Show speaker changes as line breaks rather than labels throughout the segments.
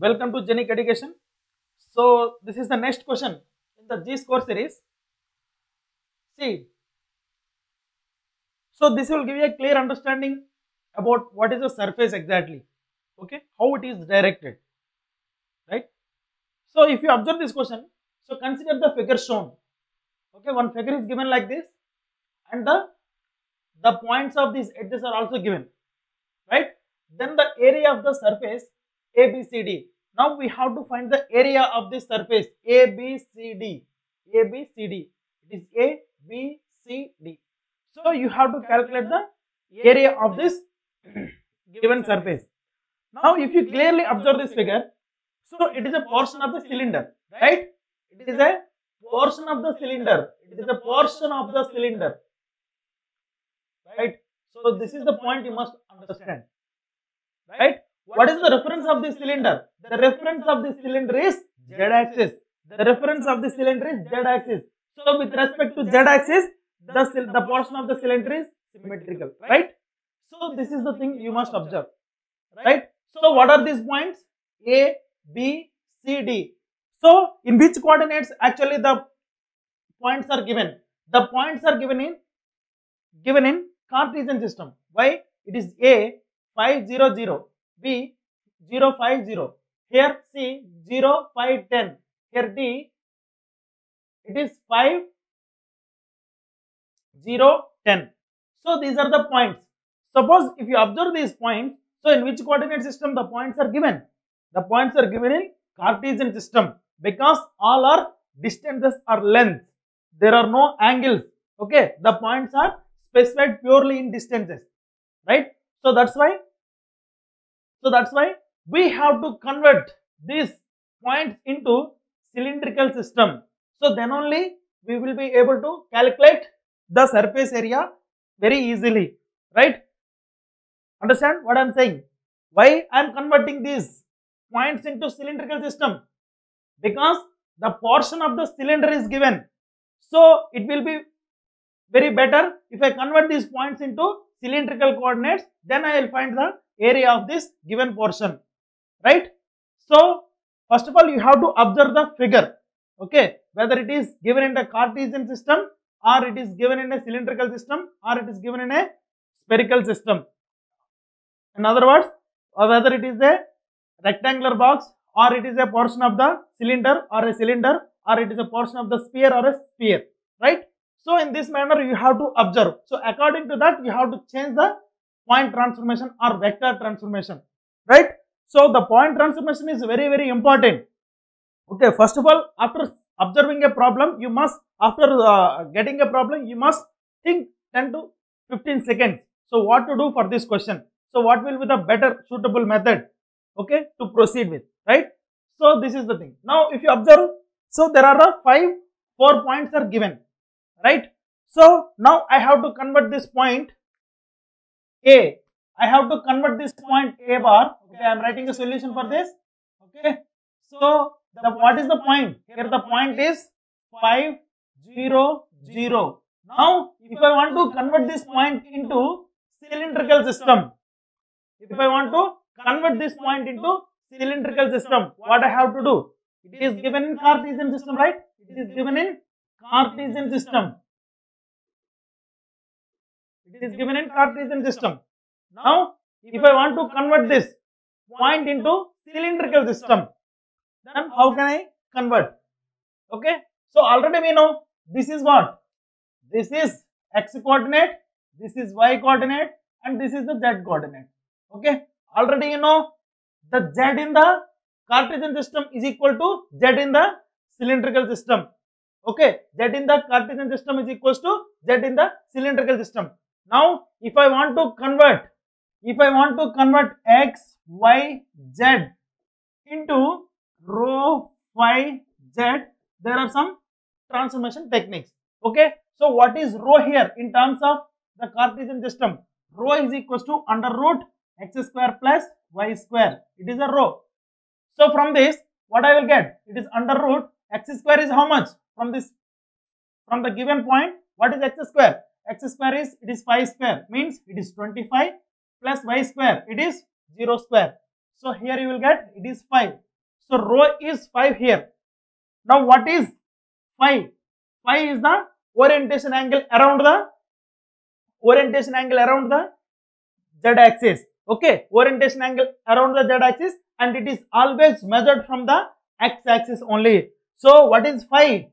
Welcome to Genic Education. So this is the next question in the G score series. See, so this will give you a clear understanding about what is the surface exactly, okay, how it is directed, right? So if you observe this question, so consider the figure shown, okay, one figure is given like this and the points of these edges are also given, right? Then the area of the surface ABCD. Now we have to find the area of this surface ABCD. ABCD. It is ABCD. So you have to calculate the area of this given surface. Now if you clearly observe this figure, so it is a portion of the cylinder, right? It is a portion of the cylinder. It is a portion of the cylinder, right? So this is the point you must understand, right? What is the reference of this cylinder? The reference of this cylinder is z-axis. The reference of the cylinder is z-axis. So with respect to z-axis, the portion of the cylinder is symmetrical, right? So this is the thing you must observe, right? So what are these points? A, B, C, D. So in which coordinates actually the points are given? The points are given in Cartesian system. Why? It is A 5 0 0, B 0 5 0, here C 0 5 10, here D it is 5 0 10. So these are the points. Suppose if you observe these points, so in which coordinate system the points are given? The points are given in Cartesian system because all are distances or lengths. There are no angles. Okay, the points are specified purely in distances, right? So that's why we have to convert these points into cylindrical system. So then only we will be able to calculate the surface area very easily, right? Understand what I am saying? Why I am converting these points into cylindrical system? Because the portion of the cylinder is given. So it will be very better if I convert these points into cylindrical coordinates, then I will find the area of this given portion, right? So first of all you have to observe the figure, okay, whether it is given in the Cartesian system or it is given in a cylindrical system or it is given in a spherical system. In other words, whether it is a rectangular box or it is a portion of the cylinder or it is a portion of the sphere or a sphere, right? So in this manner you have to observe. So according to that you have to change the point transformation or vector transformation, right? So the point transformation is very, very important. Okay, first of all, after observing a problem, you must, after getting a problem, you must think 10 to 15 seconds. So what to do for this question? So what will be the better suitable method, okay, to proceed with, right? So this is the thing. Now if you observe, so there are 4 points are given, right? So now I have to convert this point A. I have to convert this point A bar. Okay, I am writing a solution for this. Okay. So what is the point? Here the point is 5 0 0. Now if I want to convert this point into cylindrical system, what I have to do? It is given in Cartesian system, right? It is given in Cartesian system. Now, if I want to convert this point into cylindrical system, then how can I convert? Okay. So already we know this is what? This is x coordinate, this is y coordinate and this is the z coordinate. Okay. Already you know the z in the Cartesian system is equal to z in the cylindrical system. Okay. Z in the Cartesian system is equals to z in the cylindrical system. Now if I want to convert x, y, z into rho, phi, z, there are some transformation techniques. Okay. So what is rho here in terms of the Cartesian system? Rho is equals to under root x square plus y square. It is a rho. So from this, what I will get? It is under root x square is how much? From the given point, what is x square? X square is, it is 5 square, means it is 25 plus y square, it is 0 square. So here you will get, it is 5. So rho is 5 here. Now what is phi? Phi is the orientation angle around the z-axis. Okay, orientation angle around the z-axis, and it is always measured from the x-axis only. So what is phi?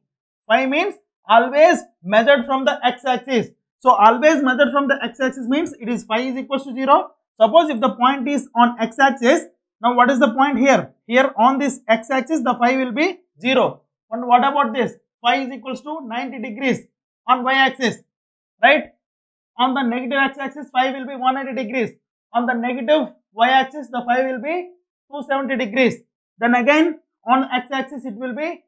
Phi means always measured from the x-axis. So always measured from the x-axis means it is phi is equals to 0. Suppose if the point is on x-axis, now what is the point here? Here on this x-axis the phi will be 0. And what about this? Phi is equals to 90 degrees on y-axis, right? On the negative x-axis phi will be 180 degrees. On the negative y-axis the phi will be 270 degrees. Then again on x-axis it will be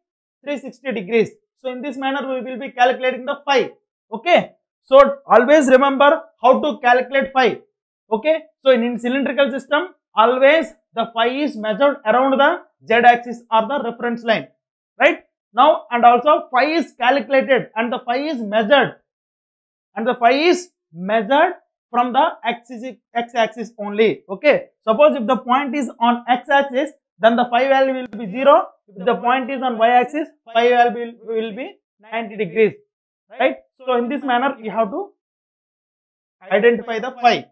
360 degrees. So in this manner we will be calculating the phi. Okay. So always remember how to calculate phi. Okay. So in cylindrical system always the phi is measured around the z-axis or the reference line. Right. Now and also phi is calculated and the phi is measured. And the phi is measured from the x-axis only. Okay. Suppose if the point is on x-axis, then the phi value will be 0. If the point is on y-axis, phi value will be 90 degrees. Right. So in this manner, you have to identify the phi.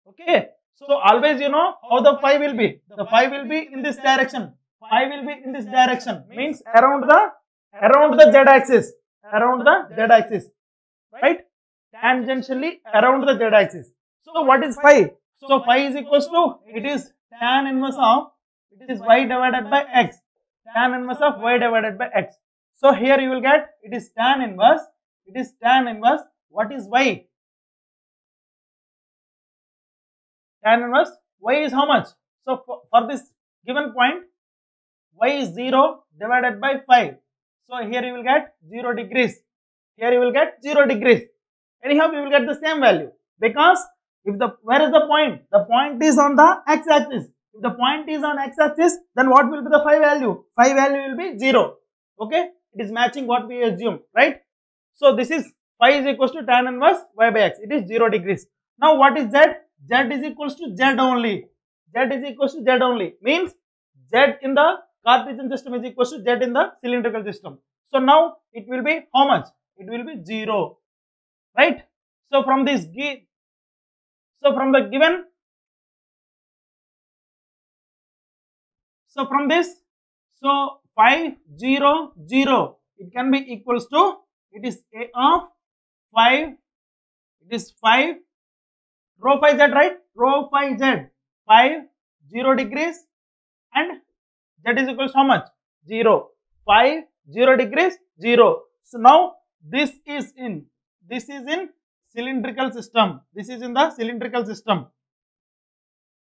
Okay. So always you know how the phi will be. The phi will be in this direction. Phi will be in this direction. Means around the z-axis. Around the z-axis. Right. Tangentially around the z-axis. So what is phi? So phi is equals to, it is tan inverse of, it is y divided by x. Tan inverse of y divided by x. So here you will get, it is tan inverse. What is y? Tan inverse y is how much? So for this given point, y is 0 divided by 5. So here you will get 0 degrees. Here you will get 0 degrees. Anyhow, we will get the same value, because if where is the point? The point is on the x-axis. If the point is on x-axis, then what will be the phi value? Phi value will be 0. Okay, it is matching what we assume, right? So this is phi is equals to tan inverse y by x. It is 0 degrees. Now what is z? Z is equals to z only. Z is equals to z only. Means z in the Cartesian system is equals to z in the cylindrical system. So now it will be how much? It will be 0. Right. So from this so 5 0 0, it can be equals to, it is a of 5, it is 5 rho phi z, right? Rho phi z 5 0 degrees and z is equals to how much? 0. 5 0 degrees 0. So now this is in cylindrical system. This is in the cylindrical system.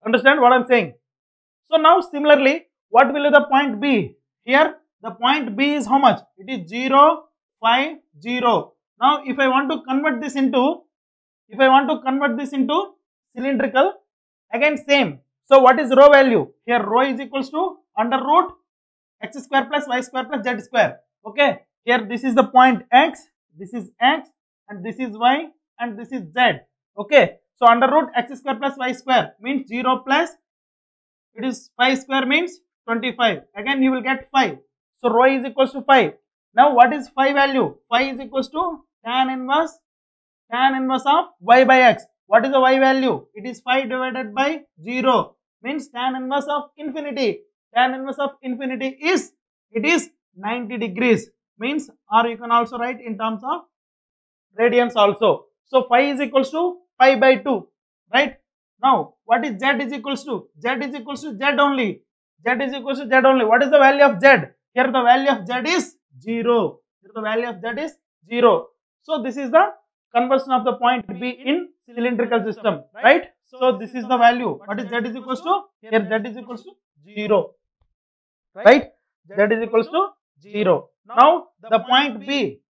Understand what I am saying? So now similarly, what will the point be? Here the point B is how much? It is 0 5 0. Now if I want to convert this into cylindrical, again same. So what is rho value? Here rho is equals to under root x square plus y square plus z square. Okay. Here this is the point x, this is x, and this is y, and this is z. Okay. So under root x square plus y square means 0 plus, it is 5 square means 25. Again you will get 5. So rho is equals to 5. Now what is phi value? Phi is equals to tan inverse of y by x. What is the y value? It is 5 divided by 0. Means tan inverse of infinity. Tan inverse of infinity is, it is 90 degrees. Means, or you can also write in terms of radians also. So phi is equals to pi by 2, right? Now what is z is equals to? Z is equals to z only. Z is equals to z only. What is the value of z? Here the value of z is 0. Here the value of z is 0. So this is the conversion of the point B in cylindrical system, right? So this is the value. What is z is equals to? Here z is equals to 0, right? Z is equals to 0. Now the point B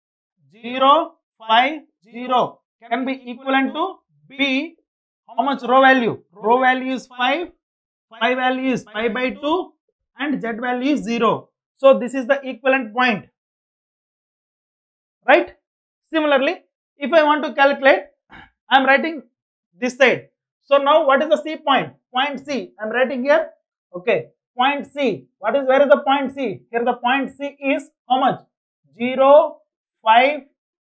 0 5 0 can be equivalent to B. How much rho value? Rho value is 5, phi value is pi by 2, and z value is 0. So this is the equivalent point, right? Similarly, if I want to calculate, I am writing this side. So now what is the C point? Point C. I am writing here. Okay. point C. Where is the point C? Here the point C is how much? 0, 5,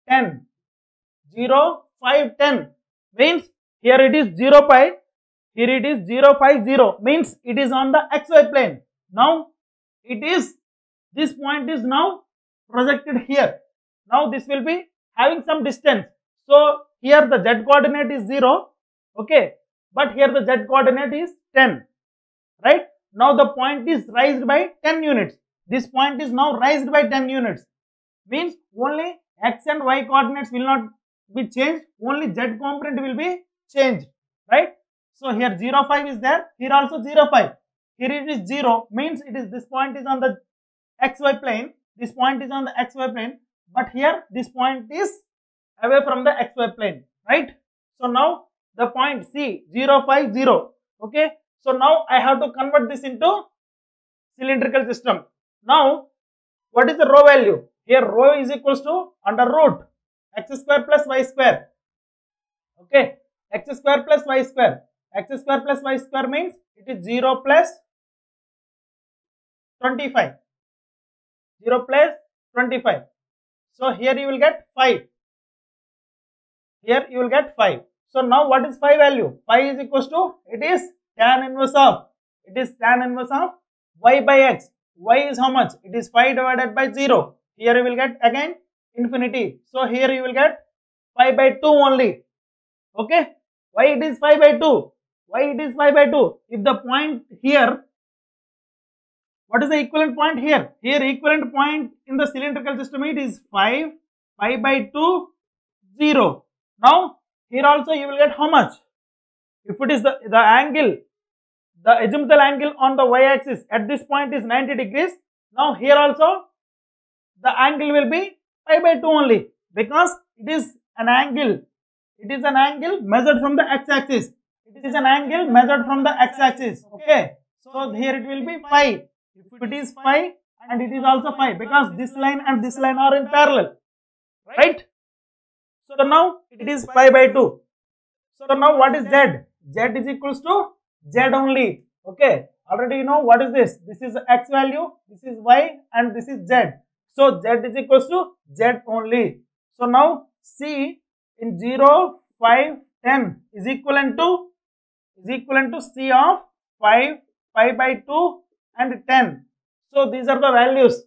10. 0, 5, 10 means here it is 0, 5. Here it is 0, 5, 0 means it is on the XY plane. Now this point is now projected here. Now this will be having some distance. So here the Z coordinate is 0, okay, but here the Z coordinate is 10, right? Now the point is raised by 10 units. This point is now raised by 10 units. Means only X and Y coordinates will not be changed, only Z component will be changed, right? So here 0, 5 is there, here also 0, 5. Here it is 0, means it is this point is on the XY plane, this point is on the XY plane, but here this point is away from the XY plane, right? So now the point C 0, 5, 0, okay. So now I have to convert this into cylindrical system. Now what is the rho value? Here rho is equals to under root x square plus y square, okay, x square plus y square. X square plus y square means it is 0 plus 25. 0 plus 25. So here you will get 5. Here you will get 5. So now what is phi value? Phi is equals to, it is tan inverse of y by x. Y is how much? It is 5 divided by 0. Here you will get again infinity. So here you will get pi by 2 only. Okay. Why it is pi by 2? Why it is pi by 2? If the point here, what is the equivalent point here? Here equivalent point in the cylindrical system, it is 5, pi by 2, 0. Now here also you will get how much? If it is the angle, the azimuthal angle on the y-axis at this point is 90 degrees. Now here also the angle will be pi by 2 only, because it is an angle. It is an angle measured from the x-axis. It is an angle measured from the x-axis. Okay. So here it will be phi. If it is phi, and it is also phi, because this line and this line are in parallel, right? So now it is pi by 2. So now what is Z? Z is equals to Z only. Okay. Already you know what is this? This is x value, this is y, and this is Z. So Z is equals to Z only. So now C in 0, 5, 10 is equivalent to C of 5, pi by 2 and 10. So these are the values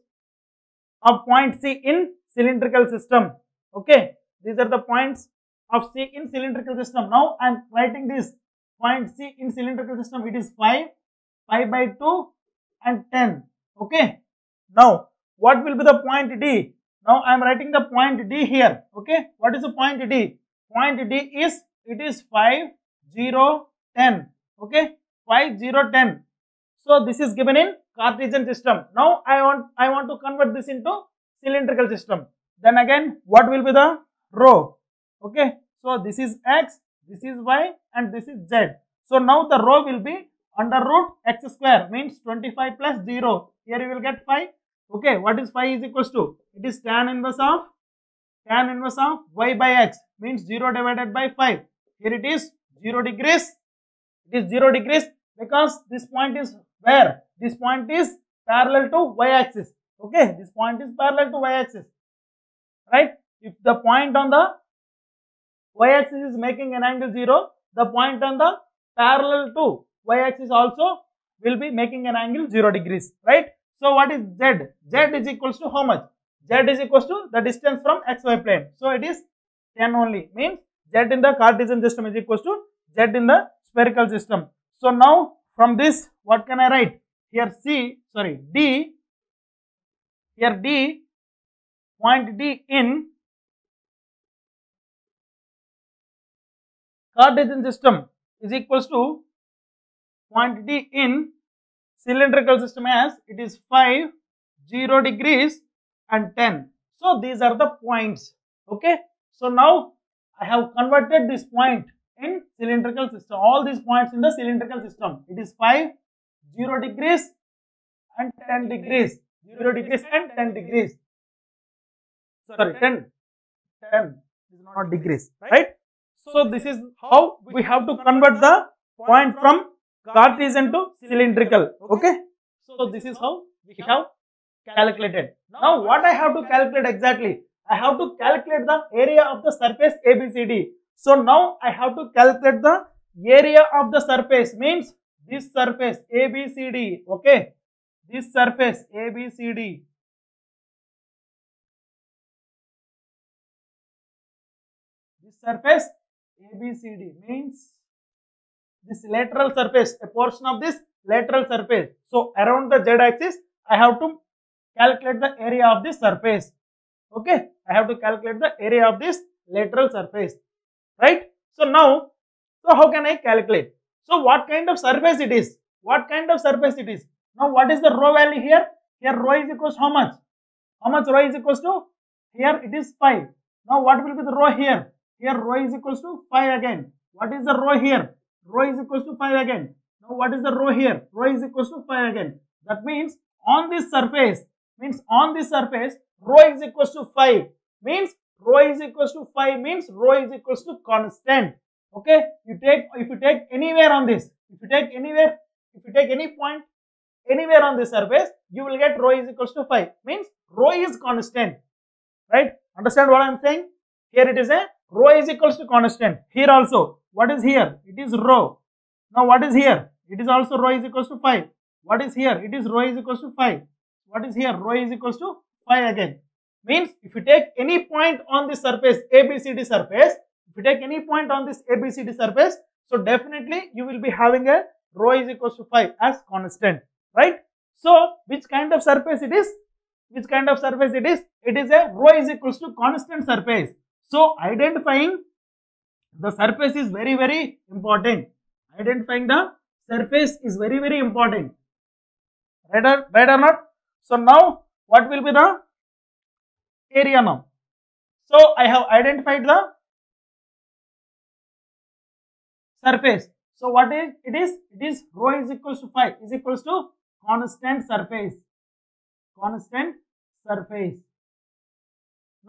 of point C in cylindrical system. Okay, these are the points of C in cylindrical system. Now I am writing this point C in cylindrical system. It is 5, pi by 2 and 10. Okay. Now what will be the point D? Now I am writing the point D here. Okay. What is the point D? Point D is, it is 5, 0, 10. Okay. 5, 0, 10. So this is given in Cartesian system. Now I want to convert this into cylindrical system. Then again, what will be the rho? Okay. So this is x, this is y, and this is z. So now the rho will be under root x square, means 25 plus 0. Here you will get 5. Okay. What is phi is equals to? It is tan inverse of y by x, means 0 divided by 5. Here it is 0 degrees. It is 0 degrees because this point is where? This point is parallel to y-axis. Okay, this point is parallel to y-axis, right? If the point on the y-axis is making an angle 0, the point on the parallel to y-axis also will be making an angle 0 degrees, right? So what is z? Z is equals to how much? Z is equals to the distance from xy plane. So it is 10 only, means z in the Cartesian system is equals to z in the spherical system. So now from this, what can I write? Here D, here D, point D in Cartesian system is equals to point D in cylindrical system as it is 5, 0 degrees and 10. So these are the points. Okay. So now I have converted this point in cylindrical system. All these points in the cylindrical system. It is 5, 0 degrees and 10 degrees. 0 degrees and 10 degrees. Sorry, 10 is not degrees, right? So this is how we have to convert the point from Cartesian to cylindrical. Okay. So this is how we have calculated. Now what I have to calculate exactly? I have to calculate the area of the surface ABCD. So now I have to calculate the area of the surface, means this surface ABCD, okay, this surface ABCD. This surface ABCD means this lateral surface, a portion of this lateral surface. So around the z-axis, I have to calculate the area of this surface. Okay, I have to calculate the area of this lateral surface, right? So now, how can I calculate? So what kind of surface it is? What kind of surface it is? Now what is the rho value here? Here rho is equals to how much? How much rho is equals to? Here it is 5. Now what will be the rho here? Here rho is equals to 5 again. What is the rho here? Rho is equals to 5 again. Now what is the rho here? Rho is equals to 5 again. That means on this surface, rho is equals to 5, means rho is equals to 5 means rho is equals to constant. Okay, if you take anywhere on this, if you take any point anywhere on this surface, you will get rho is equals to 5, means rho is constant, right? Understand what I am saying? Here it is a rho is equals to constant. Here also, what is here? It is rho. Now what is here? It is also rho is equals to 5. What is here? It is rho is equals to 5. What is here? Rho is equals to 5 again. Means if you take any point on this surface, ABCD surface, if you take any point on this ABCD surface, so definitely you will be having a rho is equals to 5 as constant, right? So which kind of surface it is? Which kind of surface it is? It is a rho is equals to constant surface. So identifying the surface is very, very important. Identifying the surface is very, very important. Right or not? So now what will be the area now? So I have identified the surface. So what is it is? It is rho is equals to 5 is equals to constant surface. Constant surface.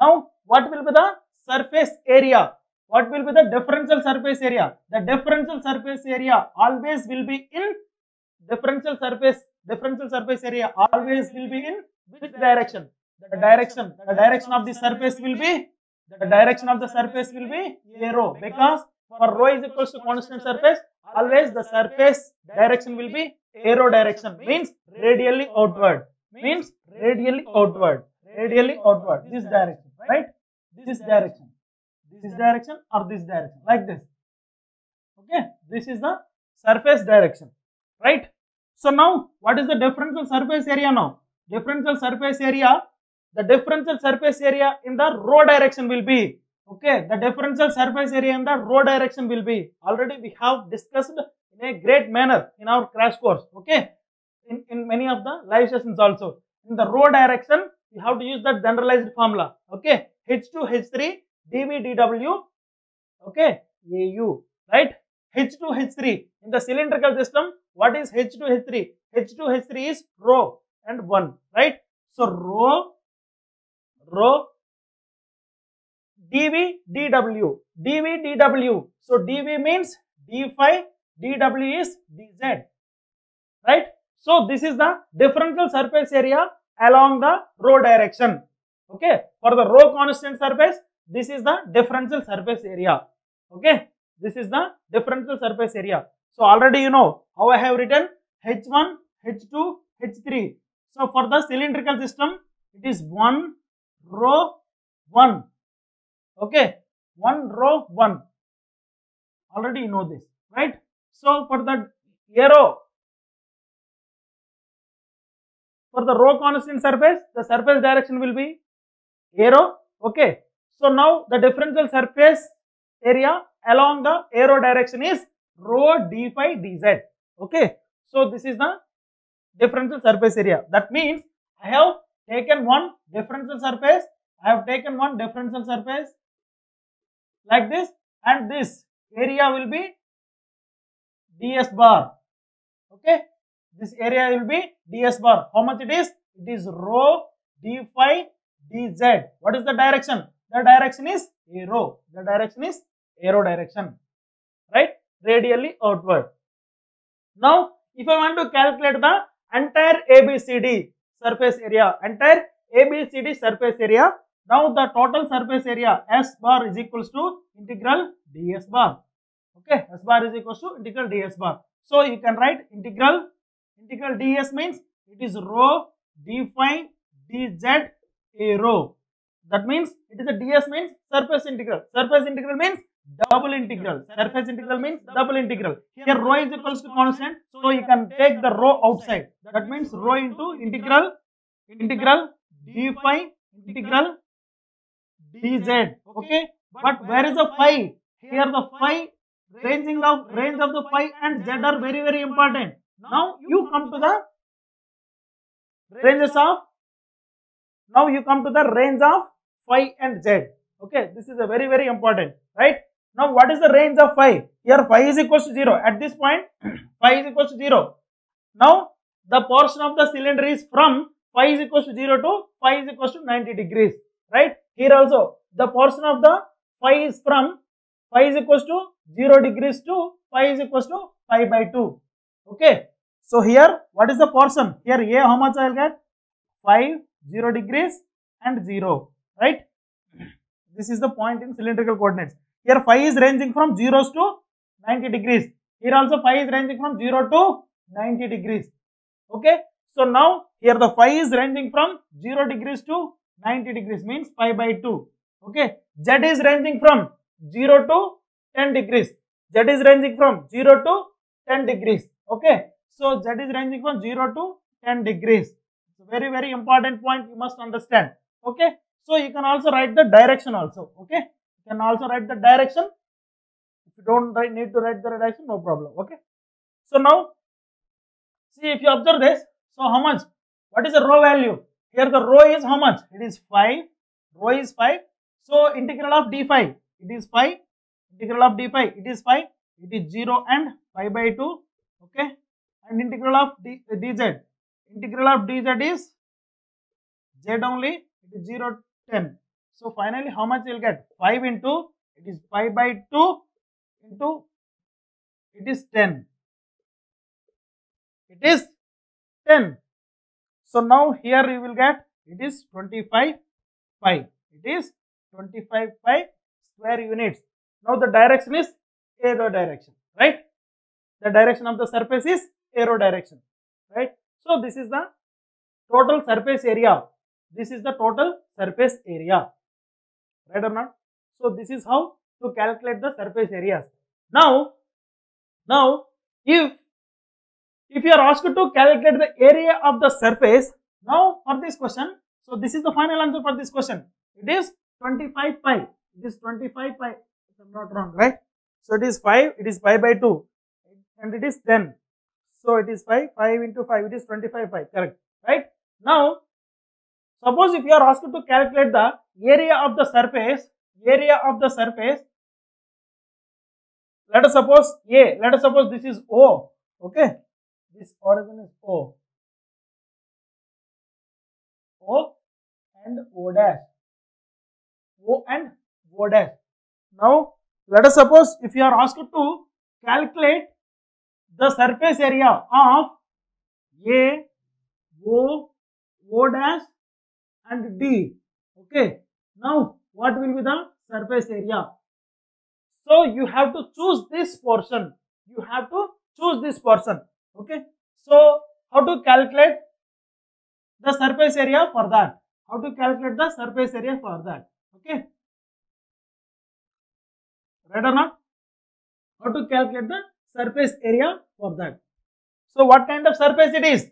Now what will be the surface area? What will be the differential surface area? The differential surface area always will be in differential surface area always will be in which direction? The direction of the surface will be arrow, because for rho is equals to constant surface, always the surface direction will be arrow direction, means radially outward, this direction, right? This direction or this direction, like this. Okay, this is the surface direction, right? So now what is the differential surface area now? Differential surface area, the differential surface area in the rho direction will be, okay, the differential surface area in the rho direction will be, already we have discussed in a great manner in our crash course, okay, in many of the live sessions also. In the rho direction, you have to use the generalized formula, okay, H2H3 dV dW, okay, AU, right? H2H3 in the cylindrical system, what is H2H3? H2H3 is rho and 1, right? So rho dV dW. So dV means d phi, dW is dz, right? So this is the differential surface area along the rho direction. Okay, for the rho constant surface, this is the differential surface area. Okay, this is the differential surface area. So already you know how I have written H1, H2, H3. So for the cylindrical system, it is 1 rho 1. Okay, 1 rho 1. Already you know this, right? So for the arrow, for the rho constant surface, the surface direction will be arrow. Okay, so now the differential surface area along the arrow direction is rho d phi dz. Okay, so this is the differential surface area. That means I have taken one differential surface, like this, and this area will be ds bar. Okay, this area will be ds bar. How much it is? It is rho d phi dz. What is the direction? The direction is arrow. The direction is arrow direction, right? Radially outward. Now, if I want to calculate the entire ABCD surface area, entire ABCD surface area. Now the total surface area S bar is equals to integral ds bar. Okay, S bar is equals to integral ds bar. So you can write integral ds means it is rho d phi dz a rho. That means it is a ds means surface integral. Surface integral means double integral. Surface integral means double integral. Here rho is equals to constant, so you can take the rho outside. That means rho into integral d phi integral dz. Okay, but where is the phi? Here the phi range of the phi and z are very important. Now you come to the ranges of range of phi and z. Okay, this is a very important, right? Now what is the range of phi? Here phi is equals to 0. At this point phi is equals to 0. Now the portion of the cylinder is from phi is equals to 0 to phi is equals to 90 degrees, right? Here also the portion of the phi is from phi is equals to 0 degrees to phi is equals to pi by 2. Okay, so here what is the portion? Here A how much I will get? 5, 0 degrees and 0, right? This is the point in cylindrical coordinates. Here phi is ranging from 0 to 90 degrees. Here also phi is ranging from 0 to 90 degrees. Okay, so now here the phi is ranging from 0 degrees to 90 degrees means pi by 2. Okay, z is ranging from 0 to 10 degrees. Z is ranging from 0 to 10 degrees. Okay, so z is ranging from 0 to 10 degrees. It's a very important point you must understand. Okay, so you can also write the direction also. Okay, you can also write the direction. If you don't need to write the direction, no problem. Okay, so now see, if you observe this, so how much? What is the rho value? Here the rho is how much? It is 5. Rho is 5. So integral of d phi, it is 5. Integral of d phi, it is 5. It is 0 and pi by 2. Okay, and integral of dz. Integral of dz is z only. It is 0, 10. So finally how much you will get? 5 into, it is pi by 2 into, it is 10. It is 10. So now here you will get, it is 25 pi. It is 25 pi square units. Now the direction is arrow direction, right? The direction of the surface is arrow direction, right? So this is the total surface area. This is the total surface area, right or not? So this is how to calculate the surface areas. Now if you are asked to calculate the area of the surface, now for this question, so this is the final answer for this question. It is 25 pi. It is 25 pi. If I'm not wrong, right? So it is 5. It is pi by 2, and it is 10. So it is 5. 5 into 5. It is 25 pi. Correct, right? Now suppose if you are asked to calculate the area of the surface, let us suppose A. Let us suppose this is O. Okay. This origin is O and O dash. O and O dash. Now let us suppose if you are asked to calculate the surface area of A, O, O dash and D. Okay. Now what will be the surface area? So you have to choose this portion. Okay. So how to calculate the surface area for that? Okay. Right or not? How to calculate the surface area for that? So what kind of surface it is?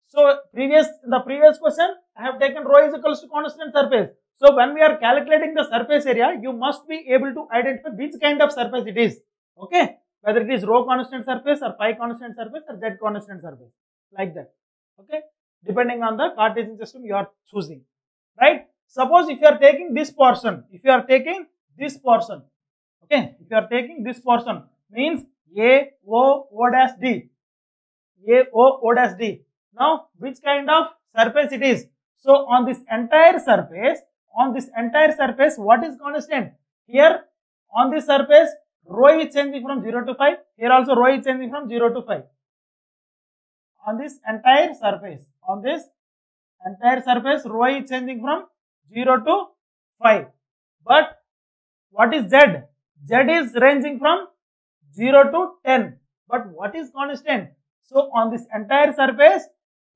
So in the previous question, I have taken rho is equals to constant surface. So when we are calculating the surface area, you must be able to identify which kind of surface it is. Okay, whether it is rho constant surface or phi constant surface or z constant surface, like that. Okay, depending on the Cartesian system you are choosing, right? Suppose if you are taking this portion, okay, if you are taking this portion means A, O, O dash D. Now which kind of surface it is? So on this entire surface, what is constant? Here on this surface, rho is changing from 0 to 5. Here also rho is changing from 0 to 5. on this entire surface. On this entire surface, rho I is changing from 0 to 5. But what is Z? Z is ranging from 0 to 10. But what is constant? So on this entire surface,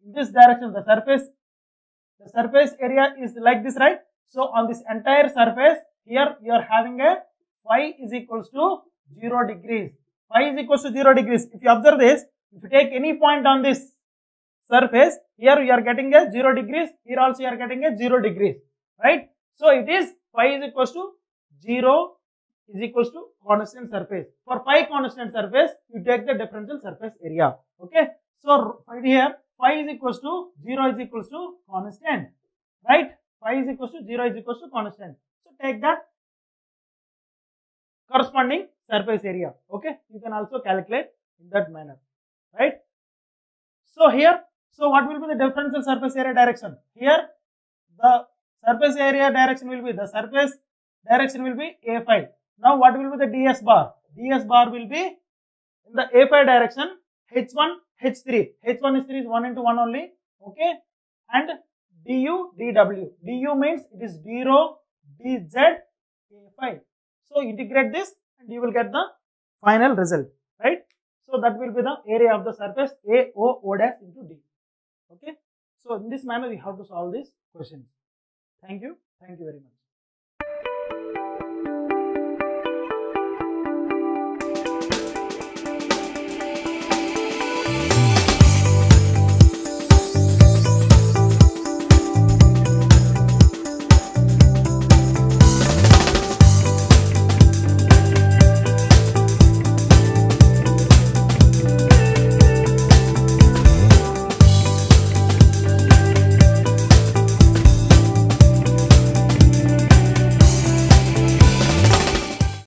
in this direction, the surface area is like this, right? So on this entire surface, here you are having a phi is equals to 0 degrees. Phi is equals to 0 degrees. If you observe this, if you take any point on this surface, here you are getting a 0 degrees, here also you are getting a 0 degrees, right? So it is phi is equals to 0 is equals to constant surface. For phi constant surface, you take the differential surface area. Okay. So right here, phi is equals to 0 is equals to constant, right? Phi is equals to 0 is equals to constant. So take that corresponding surface area. Okay. You can also calculate in that manner, right? So here, so what will be the differential surface area direction? Here, the surface area direction will be, the surface direction will be A phi. Now what will be the ds bar? Ds bar will be in the A phi direction, h1, h3. h1 is 3 is 1 into 1 only, okay? And du, dw. Du means it is d rho, dz, A phi. So integrate this and you will get the final result, right? So that will be the area of the surface A, O, O dash into D. Okay. So in this manner, we have to solve these questions. Thank you. Thank you very much.